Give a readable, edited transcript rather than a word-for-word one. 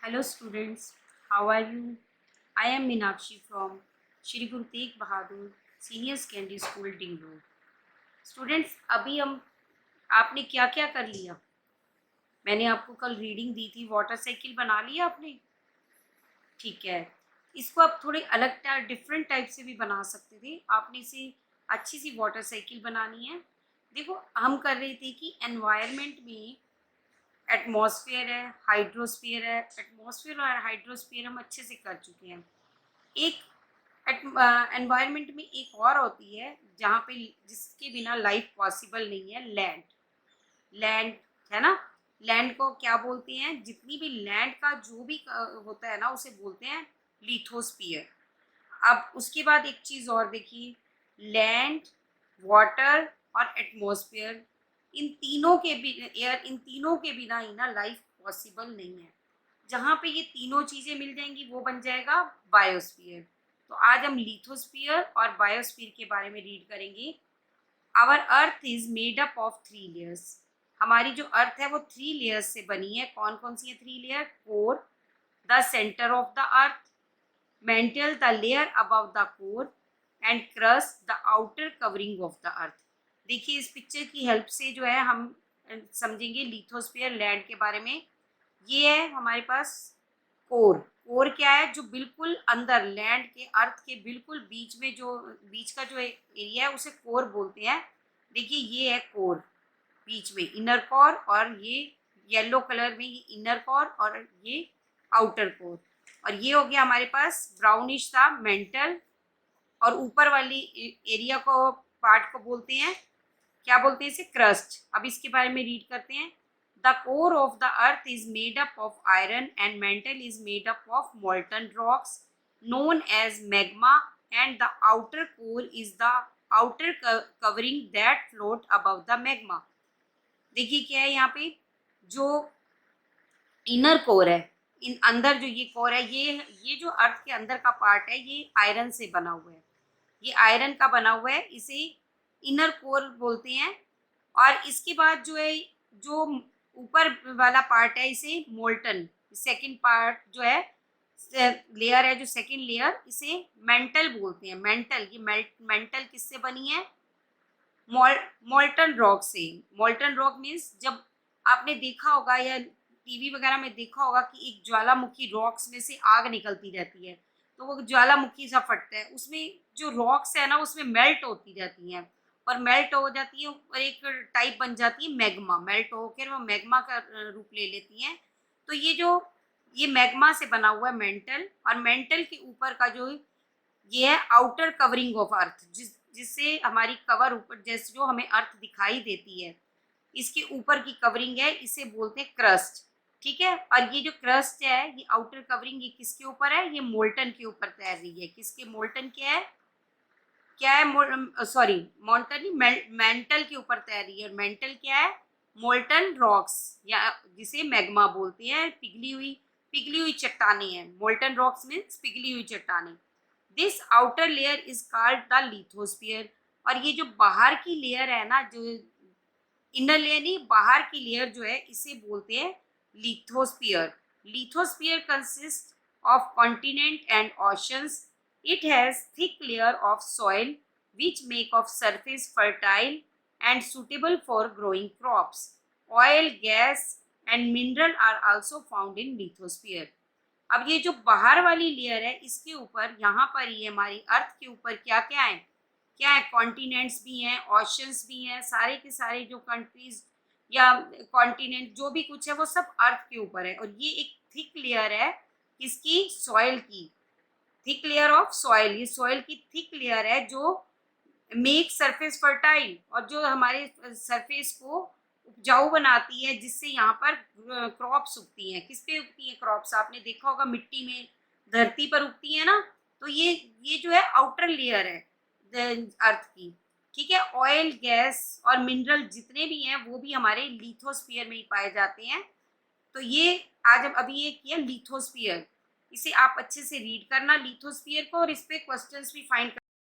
Hello students, how are you? I am Meenakshi from Shri Guru Tegh Bahadur Senior Secondary School Dingloo. Students अभी हम आपने क्या क्या कर लिया? मैंने आपको कल रीडिंग दी थी, वाटर साइकिल बना लिया आपने? ठीक है। इसको आप थोड़े अलग डिफरेंट टाइप से भी बना सकते थे। आपने इसे अच्छी सी वाटर साइकिल बनानी है। देखो, हम कर रहे थे कि एनवायरनमेंट में एटमॉस्फेयर है, हाइड्रोस्फीयर है। एटमॉस्फेयर और हाइड्रोस्फीयर हम अच्छे से कर चुके हैं। एक एनवायरनमेंट में एक और होती है जहाँ पे जिसके बिना लाइफ पॉसिबल नहीं है, लैंड। लैंड है ना, लैंड को क्या बोलते हैं? जितनी भी लैंड का जो भी होता है ना, उसे बोलते हैं लिथोस्फीयर। अब उसके बाद एक चीज़ और देखिए, लैंड, वाटर और एटमॉस्फेयर, इन तीनों के भी एयर, इन तीनों के बिना ही ना लाइफ पॉसिबल नहीं है। जहाँ पे ये तीनों चीज़ें मिल जाएंगी वो बन जाएगा बायोस्फीयर। तो आज हम लिथोस्फीयर और बायोस्फीयर के बारे में रीड करेंगे। Our earth is made up of 3 layers. हमारी जो अर्थ है वो 3 लेयर्स से बनी है। कौन कौन सी है 3 layer? Core, the centre of the earth, mantle the layer above the core and crust the outer covering of the earth। देखिए, इस पिक्चर की हेल्प से जो है हम समझेंगे लिथोस्फीयर लैंड के बारे में। ये है हमारे पास कोर। कोर क्या है? जो बिल्कुल अंदर लैंड के, अर्थ के बिल्कुल बीच में, जो बीच का जो एरिया है उसे कोर बोलते हैं। देखिए, ये है कोर, बीच में इनर कोर, और ये येलो कलर में ये इनर कोर और ये आउटर कोर। और ये हो गया हमारे पास ब्राउनिश सा मेंटल। और ऊपर वाली एरिया को, पार्ट को बोलते हैं, क्या बोलते हैं इसे? क्रस्ट। अब इसके बारे में रीड करते हैं। The core of the earth is made up of iron and mental is made up of molten rocks known as magma, and the outer core is the outer covering that float above the magma। देखिए क्या है यहाँ पे, जो inner core है, इन अंदर जो ये कोर है, ये जो अर्थ के अंदर का पार्ट है, ये आयरन से बना हुआ है। ये आयरन का बना हुआ है, इसे इनर कोर बोलते हैं। और इसके बाद जो है, जो ऊपर वाला पार्ट है, इसे मोल्टन, सेकंड पार्ट जो है, लेयर है जो सेकंड लेयर, इसे मेंटल बोलते हैं। मेंटल, ये मेंटल किससे बनी है? मोल्टन रॉक से। मोल्टन रॉक मीन्स, जब आपने देखा होगा या टीवी वगैरह में देखा होगा कि एक ज्वालामुखी रॉक्स में से आग निकलती रहती है, तो वो ज्वालामुखी सा फटता है, उसमें जो रॉक्स है ना उसमें मेल्ट होती जाती हैं, और मेल्ट हो जाती है और एक टाइप बन जाती है मैग्मा। मेल्ट होकर वो मैग्मा का रूप ले लेती हैं। तो ये मैग्मा से बना हुआ है मेंटल। और मेंटल के ऊपर का जो ये है आउटर कवरिंग ऑफ अर्थ, जिससे हमारी कवर ऊपर, जैसे जो हमें अर्थ दिखाई देती है, इसके ऊपर की कवरिंग है, इसे बोलते हैं क्रस्ट। ठीक है। और ये जो क्रस्ट है, ये आउटर कवरिंग, ये किसके ऊपर है? ये मोल्टन के ऊपर तैर रही है। किसके? मोल्टन क्या है? क्या है? सॉरी, मोल्टन नहीं, मेंटल के ऊपर तैर रही है। और मेंटल क्या है? मोल्टन रॉक्स, या जिसे मैग्मा बोलते हैं। पिघली हुई चट्टाने हैं। मोल्टन रॉक्स मीन्स पिघली हुई चट्टाने। This outer layer is called the lithosphere. और ये जो बाहर की लेयर है ना, जो इनर लेयर नहीं, बाहर की लेयर जो है, इसे बोलते हैं lithosphere. Lithosphere consist of continent and oceans. It has thick layer of soil which make of surface fertile and suitable for growing crops. Oil, gas and mineral are also found in lithosphere। अब ये जो बाहर वाली layer है, इसके ऊपर, यहाँ पर ये हमारी अर्थ के ऊपर क्या क्या है? क्या है? कॉन्टिनेंट्स भी हैं, ओशंस भी हैं, सारे के सारे जो कंट्रीज या कॉन्टिनेंट जो भी कुछ है वो सब अर्थ के ऊपर है। और ये एक थिक लेयर है, किसकी? सॉइल की। थिक लेयर ऑफ सॉइल, ये सॉइल की थिक लेयर है जो मेक सरफेस फर्टाइल, और जो हमारे सरफेस को उपजाऊ बनाती है, जिससे यहाँ पर क्रॉप्स उगती हैं। किस पे उगती हैं क्रॉप्स? आपने देखा होगा मिट्टी में, धरती पर उगती है ना। तो ये जो है आउटर लेयर है अर्थ की। ठीक है। ऑयल, गैस और मिनरल जितने भी हैं वो भी हमारे लिथोस्फीयर में ही पाए जाते हैं। तो ये आज हम अभी ये किया लिथोस्फीयर। इसे आप अच्छे से रीड करना लिथोस्फीयर को, और इस पे क्वेश्चंस भी फाइंड